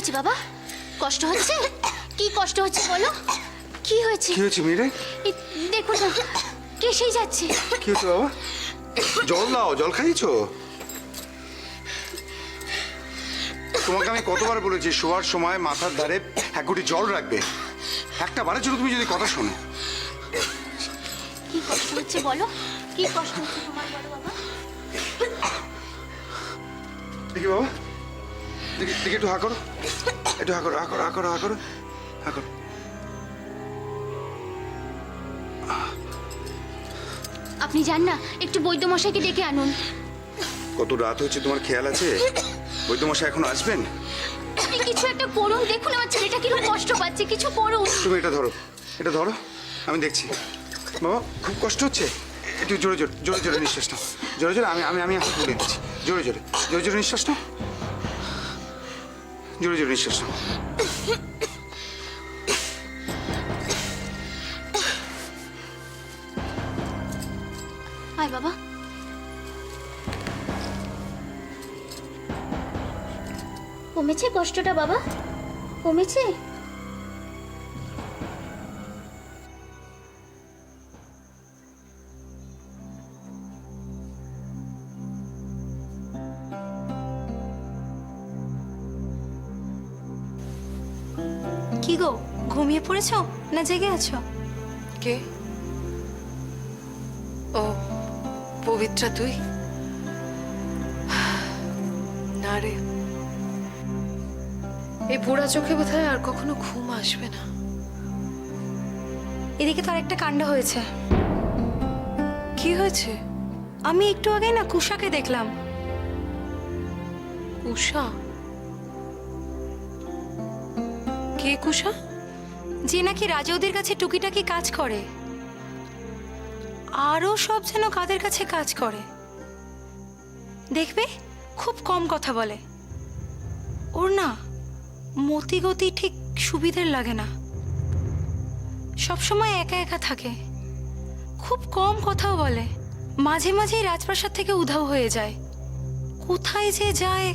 হয়েছে বাবা? কষ্ট হচ্ছে? কি কষ্ট হচ্ছে বলো? কি হয়েছে? কি হয়েছে মেরে? দেখো না, কেসেই যাচ্ছে। কি হয়েছে বাবা? জল দাও, জল খাইয়েছো? তোমাকে আমি কতবার বলেছি শোয়ার সময় মাথার ধারে এক গুটি জল রাখবে। একটা বারের জন্য তুমি যদি কথা শোনো। কি কষ্ট হচ্ছে বলো? কি কষ্ট হচ্ছে তোমার বলো বাবা? দেখি বাবা, দেখি দেখি, একটু হা করো, একটু হা করো, হা করো, হা করো, হা করো, হা করো। আপনি যান না, একটু বৈদ্যমশাইকে ডেকে আনুন। কত রাত হয়েছে তোমার খেয়াল আছে? বৈদ্যমশাই এখন আসবেন? আপনি কিছু একটা করুন, দেখুন আমার ছেলেটা কিরকম কষ্ট পাচ্ছে, কিছু করুন। তুমি এটা ধরো, এটা ধরো, আমি দেখছি। বাবা খুব কষ্ট হচ্ছে, একটু জোরে জোরে জোরে জোরে নিঃশ্বাস নাও, জোরে জোরে। আমি আমি আমি এখন বলে দিচ্ছি, জোরে জোরে জোরে জোরে নিঃশ্বাস নাও, জোরে জোরে নিঃশ্বাস নাও। আয় বাবা। কমেছে কষ্টটা বাবা? কমেছে? কি গো, ঘুমিয়ে পড়েছো না জেগে আছো? কে? ও পবিত্রা, তুই? না রে, এই বুড়া চোখে বোধহয় আর কখনো ঘুম আসবে না। এদিকে তো আরেকটা কাণ্ড হয়েছে। কি হয়েছে? আমি একটু আগেই না কুশাকে দেখলাম। উষা? কে কুষা? যে নাকি রাজৌদির কাছে টুকিটাকি কাজ করে, আরও সব যেন কাদের কাছে কাজ করে। দেখবে খুব কম কথা বলে। ওর না মতিগতি ঠিক সুবিধের লাগে না, সবসময় একা একা থাকে, খুব কম কথাও বলে। মাঝে মাঝেই রাজপ্রাসাদ থেকে উধাও হয়ে যায়। কোথায় যে যায়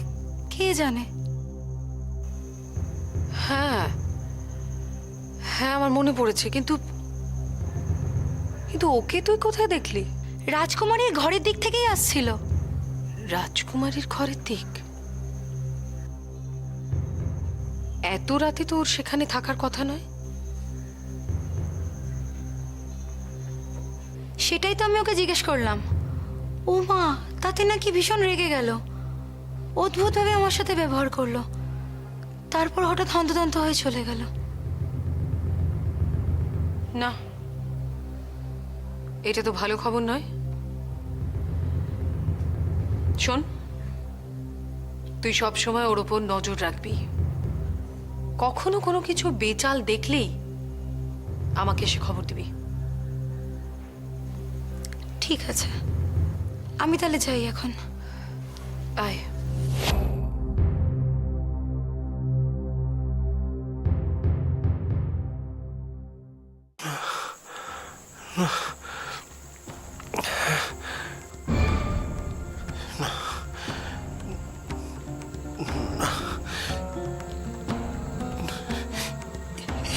কে জানে। হ্যাঁ হ্যাঁ, আমার মনে পড়েছে, কিন্তু কিন্তু ওকে তুই কোথায় দেখলি? রাজকুমারীর ঘরের দিক থেকেই আসছিল। রাজকুমারীর ঘরের দিক? এত রাতে তো ওর সেখানে থাকার কথা নয়। সেটাই তো আমি ওকে জিজ্ঞেস করলাম। ও মা, তাতে নাকি ভীষণ রেগে গেল, অদ্ভুতভাবে আমার সাথে ব্যবহার করলো, তারপর হঠাৎ হন্তদন্ত হয়ে চলে গেল। না, এটা তো ভালো খবর নয়। শোন, তুই সব সময় ওর ওপর নজর রাখবি। কখনো কোনো কিছু বেচাল দেখলেই আমাকে এসে খবর দিবি। ঠিক আছে, আমি তাহলে যাই এখন। আয়।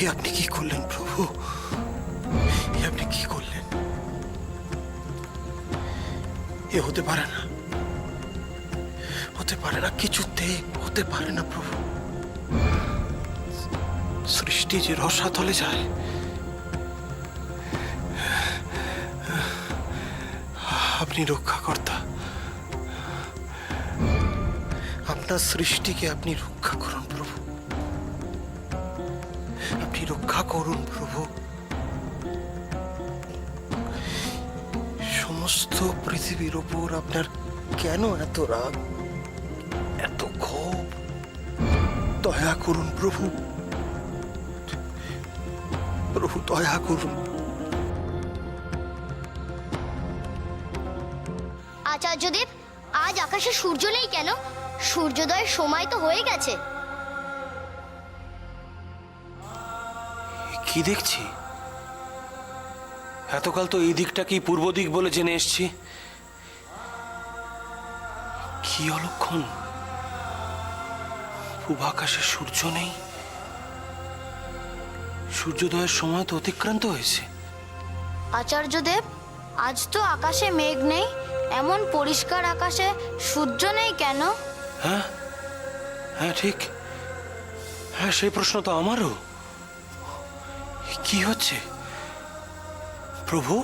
এ আপনি কি করলেন প্রভু? এ আপনি কি করলেন? এ হতে পারে না, হতে পারে না, কিছুতেই হতে পারে না প্রভু। সৃষ্টি যে রসাতলে যায়, আপনি রক্ষাকর্তা, আপনার সৃষ্টিকে আপনি রক্ষা করুন প্রভু, আপনি রক্ষা করুন প্রভু। সমস্ত পৃথিবীর ওপর আপনার কেন এত রাগ, এত ক্ষোভ? দয়া করুন প্রভু, প্রভু দয়া করুন। আচার্যদেব, আজ আকাশে সূর্য নেই কেন? সূর্যোদয়ের সময় তো হয়ে গেছে। কি দেখছি? এতকাল তো এই দিকটাকেই পূর্ব দিক বলে জেনে এসছি। কি অলক্ষণ! পূব আকাশে সূর্য নেই, সূর্যোদয়ের সময় তো অতিক্রান্ত হয়েছে। আচার্যদেব, আজ তো আকাশে মেঘ নেই, এমন পরিষ্কার আকাশে সূর্য নেই কেন? হ্যাঁ হ্যাঁ ঠিক, হ্যাঁ সেই প্রশ্ন তো আমারও। কি হচ্ছে প্রভু?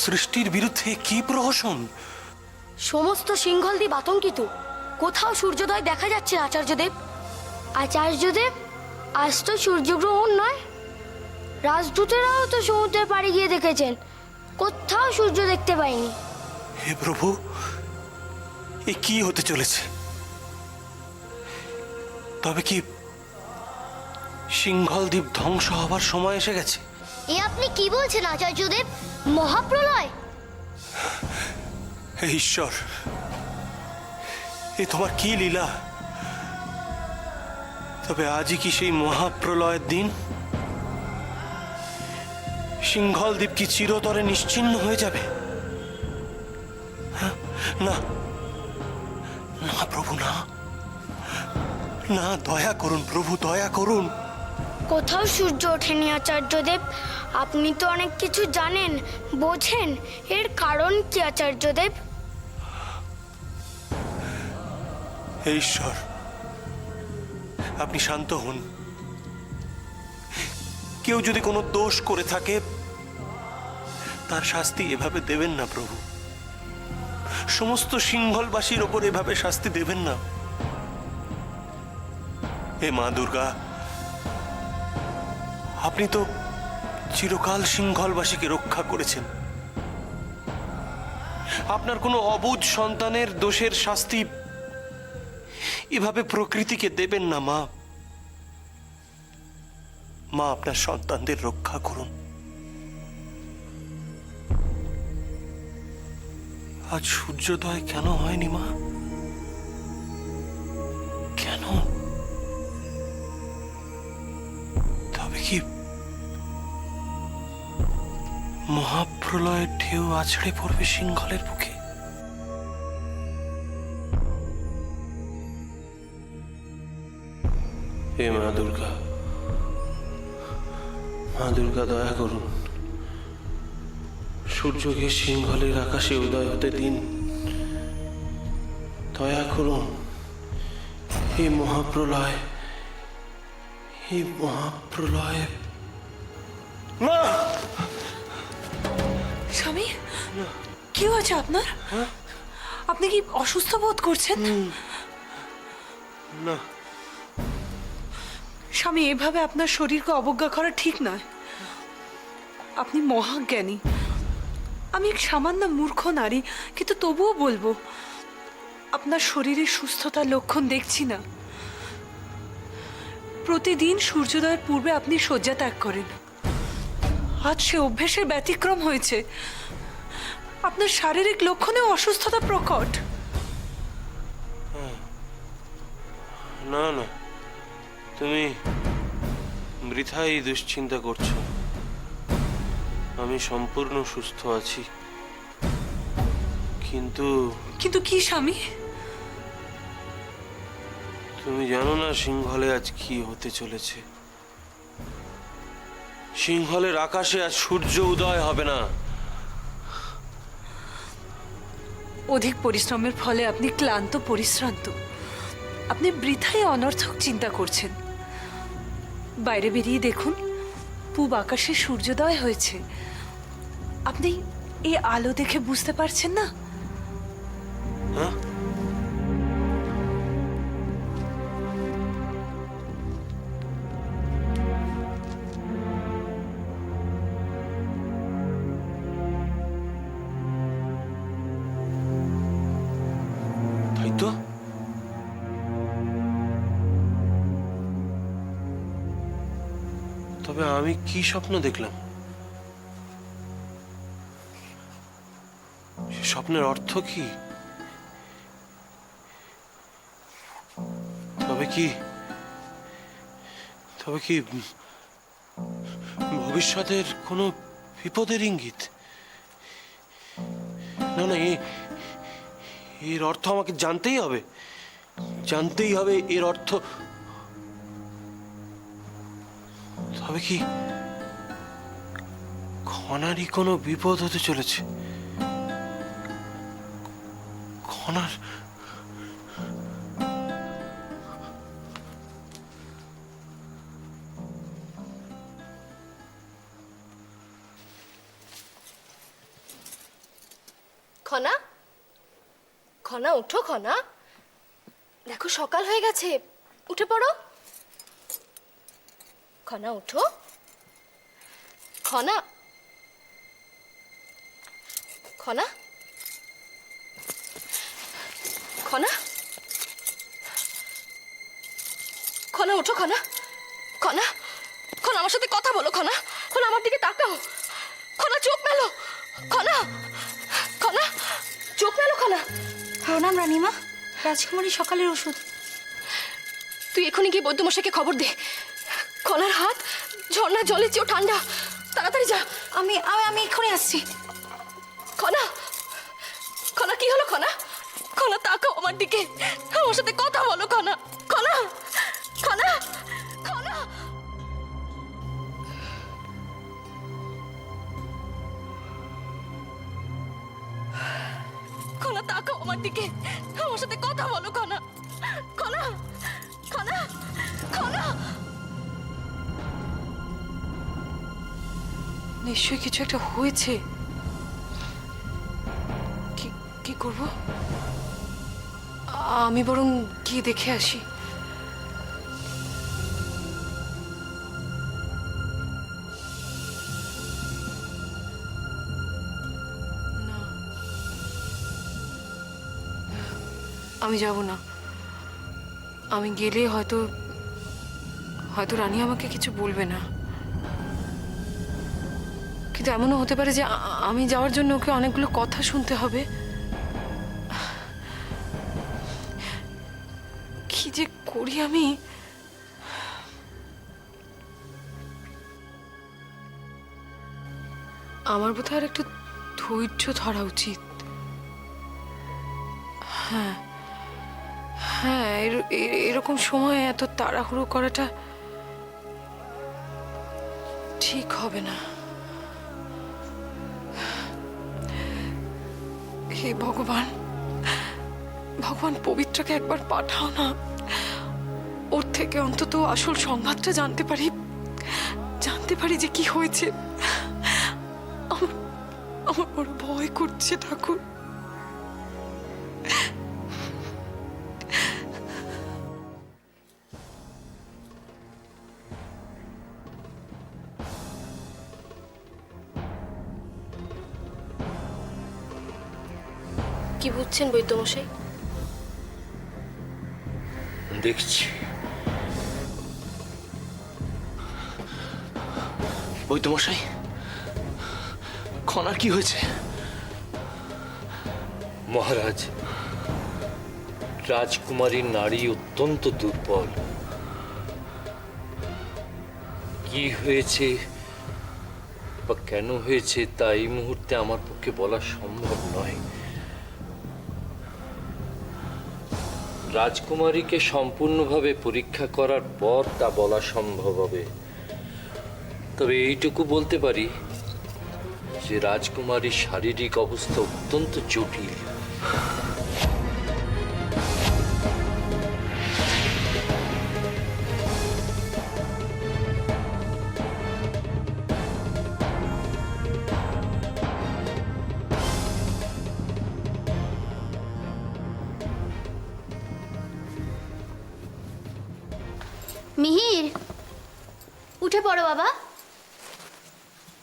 সৃষ্টির বিরুদ্ধে কি প্রহসন? সমস্ত সিংহল দ্বীপ আতঙ্কিত, কোথাও সূর্যোদয় দেখা যাচ্ছে না আচার্যদেব। আচার্যদেব, আজ তো সূর্যগ্রহণ নয়, রাজদূতেরাও তো সমুদ্রের পাড়ে গিয়ে দেখেছেন, কোথাও সূর্য দেখতে পাইনি। হে প্রভু, এ কি হতে চলেছে? তবে কি সিংহল দ্বীপ ধ্বংস হবার সময় এসে গেছে? এ আপনি কি বলছেন আচার্যদেব? মহাপ্রলয়? হে ঈশ্বর, এ তোমার কি লীলা? তবে আজই কি সেই মহাপ্রলয়ের দিন? সিংহল দ্বীপ কি চিরতরে নিশ্চিহ্ন হয়ে যাবে? হ্যাঁ? না না প্রভু, না না, দয়া করুন প্রভু, দয়া করুন। কোথাও সূর্য ওঠেনি আচার্যদেব, আপনি তো অনেক কিছু জানেন, বোঝেন, এর কারণ কি আচার্যদেব? হে ঈশ্বর, আপনি শান্ত হন। কেউ যদি কোনো দোষ করে থাকে, তার শাস্তি এভাবে দেবেন না প্রভু। সমস্ত সিংহলবাসীর ওপর এভাবে শাস্তি দেবেন না। হে মা দুর্গা, আপনি তো চিরকাল সিংহলবাসীকে রক্ষা করেছেন। আপনার কোনো অবুঝ সন্তানের দোষের শাস্তি এভাবে প্রকৃতিকে দেবেন না মা। মা, আপনার সন্তানদের রক্ষা করুন। আজ সূর্যোদয় কেন হয়নি মা? কেন? তবে কি মহাপ্রলয়ের ঢেউ আছড়ে পড়বে সিংহলের বুকে? হে মা দুর্গা, মা দুর্গা দয়া করুন, সূর্যকে সিংহলের আকাশে উদয় হতে দিন। দয়া করুন। এই মহাপ্রলয়, এই মহাপ্রলয়। মা! স্বামী, কি হয়েছে আপনার? আপনি কি অসুস্থ বোধ করছেন? না। স্বামী, এভাবে আপনার শরীরকে অবজ্ঞা করা ঠিক নয়। আপনি মহাজ্ঞানী, আমি এক সামান্য মূর্খ নারী, কিন্তু তবুও বলবো আপনার শরীরে সুস্থতার লক্ষণ দেখছি না। প্রতিদিন সূর্যোদয়ের পূর্বে আপনি শয্যা ত্যাগ করেন, আজ সে অভ্যেসের ব্যতিক্রম হয়েছে। আপনার শারীরিক লক্ষণেও অসুস্থতা প্রকট। না না, তুমি বৃথাই দুশ্চিন্তা করছো। আমি সম্পূর্ণ সুস্থ আছি। কিন্তু কিন্তু কি স্বামী? তুমি জানো না সিংহলে আজ কি হতে চলেছে? সিংহলের আকাশে আজ সূর্য উদয় হবে না। অধিক পরিশ্রমের ফলে আপনি ক্লান্ত, পরিশ্রান্ত। আপনি বৃথাই অনর্থক চিন্তা করছেন। বাইরে বেরিয়ে দেখুন, পূব আকাশে সূর্যোদয় হয়েছে। আপনি এই আলো দেখে বুঝতে পারছেন না? হ্যাঁ? তাই তো। তবে আমি কি স্বপ্ন দেখলাম? স্বপ্নের অর্থ কি? তবে কি ভবিষ্যতের কোনো বিপদের ইঙ্গিত? না না, এর অর্থ আমাকে জানতেই হবে। জানতেই হবে এর অর্থ। তবে কি খনারই কোনো বিপদ হতে চলেছে? খনার খনা, খনা ওঠো খনা, দেখো সকাল হয়ে গেছে, উঠে পড়ো। খনা ওঠো, খনা, খনা, খনা, খনা ওঠো খনা, খনা, খনা আমার সাথে কথা বলো খনা, খনা আমার দিকে তাকাও, খনা চোখ মেলো, খনা, খনা চোখ মেলো খনা। প্রণাম রানীমা, রাজকুমারী সকালের ওষুধ। তুই এখনই গিয়ে বৈদ্যমশাইকে খবর দে। খনার হাত ঝর্ণার জলের চেয়েও ঠান্ডা, তাড়াতাড়ি যা। আমি আমি এক্ষুনি আসছি। খনা, খনা কি হলো খনা? খনা তাকাও আমার দিকে, আমার সাথে কথা বলো খনা, খনা, খনা, খনা। খনা তাকাও আমার দিকে, আমার সাথে কথা বলো খনা, খনা, খনা, খনা। নিশ্চয়ই কিছু একটা হয়েছে। কি করব? আমি বরং গিয়ে দেখে আসি। না, আমি যাব না। আমি গেলে হয়তো রানী আমাকে কিছু বলবে না, কিন্তু এমনও হতে পারে যে আমি যাওয়ার জন্য ওকে অনেকগুলো কথা শুনতে হবে। কি যে করি আমি। আমার বোধহয় আর একটু ধৈর্য ধরা উচিত। হ্যাঁ হ্যাঁ, এরকম সময় এত তাড়াহুড়ো করাটা ঠিক হবে না। হে ভগবান, ভগবান পবিত্রকে একবার পাঠাও না, ওর থেকে অন্তত আসল সংবাদটা জানতে পারি যে কি হয়েছে। আমার বড় ভয় করছে ঠাকুর। কি বুঝছেন বৈদ্যমশাই? দেখছি। বৈদ্যমশাই, খনার কি হয়েছে? মহারাজ, রাজকুমারী নারী অত্যন্ত দুর্বল। কি হয়েছে বা কেন হয়েছে তা এই মুহূর্তে আমার পক্ষে বলা সম্ভব নয়। রাজকুমারীকে সম্পূর্ণভাবে পরীক্ষা করার পর তা বলা সম্ভব হবে। তবে এইটুকু বলতে পারি যে রাজকুমারীর শারীরিক অবস্থা অত্যন্ত জটিল। মিহির, উঠে পড়ো বাবা।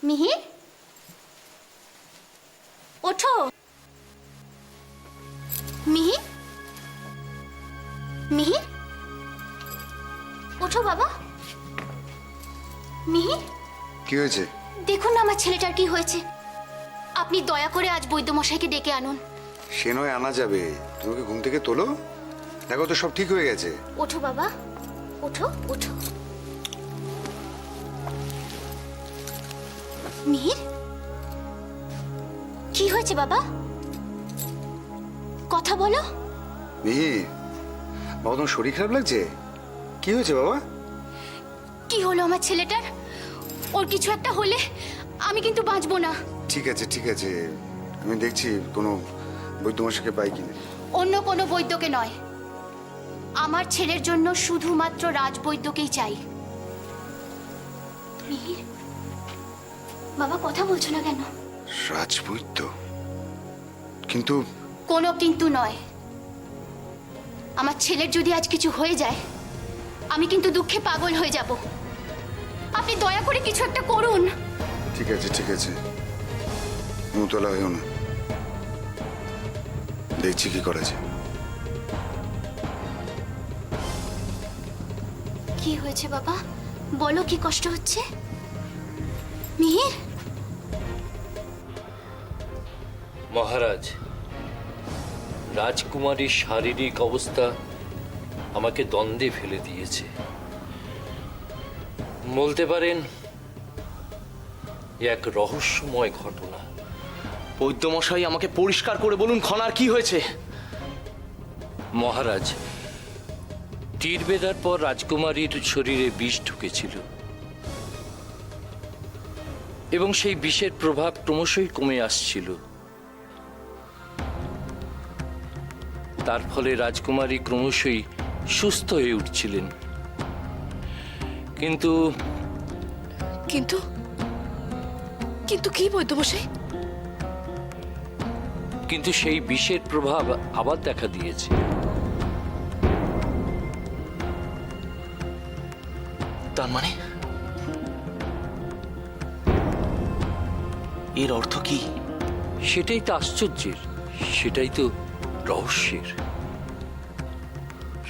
মিহির, ওঠো। মিহির, মিহির, ওঠো বাবা। মিহির, কি হয়েছে? দেখুন না আমার ছেলেটার কি হয়েছে। আপনি দয়া করে আজ বৈদ্যমশাইকে ডেকে আনুন। সে নয় আনা যাবে, তুমি ওকে ঘুম থেকে তোলো, দেখো তো সব ঠিক হয়ে গেছে। ওঠো বাবা, ওঠো ওঠো। মিহির, কি হয়েছে বাবা? কথা বলো। মিহি, বাবা তোমার শরীর খারাপ লাগছে? কি হয়েছে বাবা? কি হলো আমার ছেলেটার? ওর কিছু একটা হলে আমি কিন্তু বাঁচবো না। ঠিক আছে ঠিক আছে, আমি দেখছি কোনো বৈদ্যমশাইকে পাই কিনা। অন্য কোনো বৈদ্যকে নয়, আমার ছেলের জন্য শুধুমাত্র রাজবৈদ্যকেই চাই। মিহির, বাবা কথা বলছো না কেন? রাজবৈদ্য? কিন্তু কোনো কিন্তু নয়। আমার ছেলের যদি আজ কিছু হয়ে যায়, আমি কিন্তু দুঃখে পাগল হয়ে যাব। আপনি দয়া করে কিছু একটা করুন। ঠিক আছে ঠিক আছে, মুতলা হয়েও না, দেখছি কি করা যায়। কি হয়েছে বাবা? বলো, কি কষ্ট হচ্ছে? মিহির, মহারাজ, রাজকুমারীর শারীরিক অবস্থা আমাকে দ্বন্দ্বে ফেলে দিয়েছে। বলতে পারেন এক রহস্যময় ঘটনা। বৈদ্যমশাই আমাকে পরিষ্কার করে বলুন খনার কি হয়েছে? মহারাজ, তীর বেঁধার পর রাজকুমারীর শরীরে বিষ ঢুকেছিল এবং সেই বিষের প্রভাব ক্রমশই কমে আসছিল। তার ফলে রাজকুমারী ক্রমশই সুস্থ হয়ে উঠছিলেন। কিন্তু কিন্তু কিন্তু কি বৈদ্যমশাই? কিন্তু সেই বিষের প্রভাব আবার দেখা দিয়েছে। তার মানে এর অর্থ কি? সেটাই তো আশ্চর্যের, সেটাই তো রহস্যের।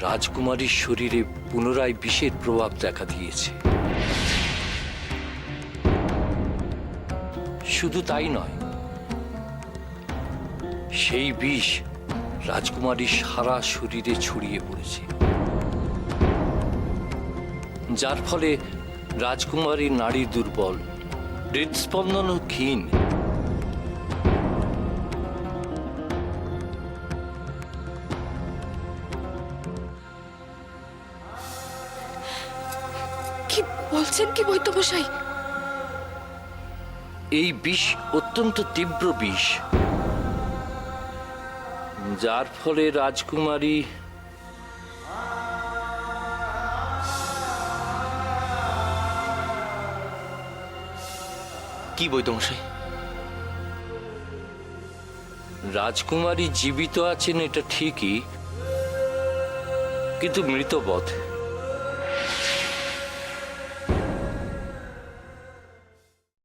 রাজকুমারীর শরীরে পুনরায় বিষের প্রভাব দেখা দিয়েছে। শুধু তাই নয়, সেই বিষ রাজকুমারীর সারা শরীরে ছড়িয়ে পড়েছে, যার ফলে রাজকুমারীর নাড়ি দুর্বল, হৃদস্পন্দনও ক্ষীণ। কি বলছেন কি বৈদ্যমশাই? এই বিষ অত্যন্ত তীব্র বিষ, যার ফলে রাজকুমারী কি বৈদ্যমশাই? রাজকুমারী জীবিত আছেন এটা ঠিকই, কিন্তু মৃতবধ।